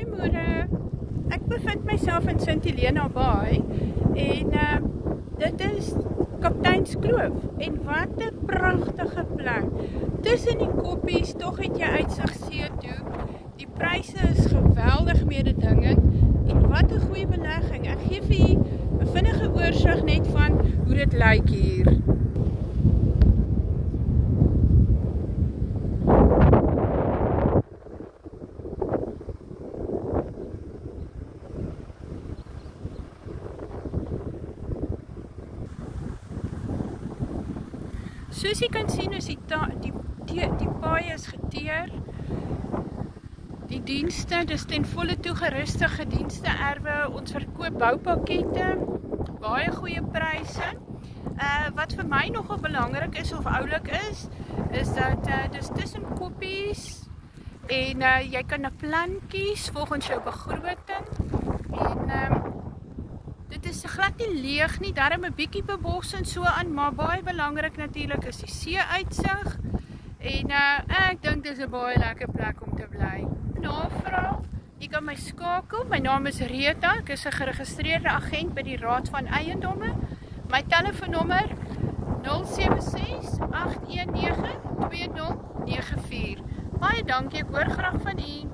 Goeiemôre. Ek bevind myself in St Helena Bay en dit is Kapteinskloof en wat 'n pragtige plek. Tussen die koppies tog het jy uitsig see toe. Die pryse is geweldig mededingend en wat 'n goeie belegging. Ek gee vir u 'n vinnige oorsig net van hoe dit lyk hier. Soos jy kan sien is die paai is geteer. Die dienste, dis ten volle toegeruste gedienste erwe. Ons verkoop boupakkette, baie goeie pryse. Wat vir my nogal belangrik is of oulik is dat dis tussen koppies en jy kan 'n plan kies volgens jou begroting en dit is glad nie leeg nie, daarom 'n bietjie bebossing so aan, maar baie belangrik natuurlik is die see-uitsig en ek dink dis 'n baie lekker plek om te bly. Navraag, jy kan my skakel, my naam is Rita, ek is 'n geregistreerde agent by die Raad van Eiendomme. My telefoonnommer 076 819 2094. Baie dankie, ek hoor graag van u.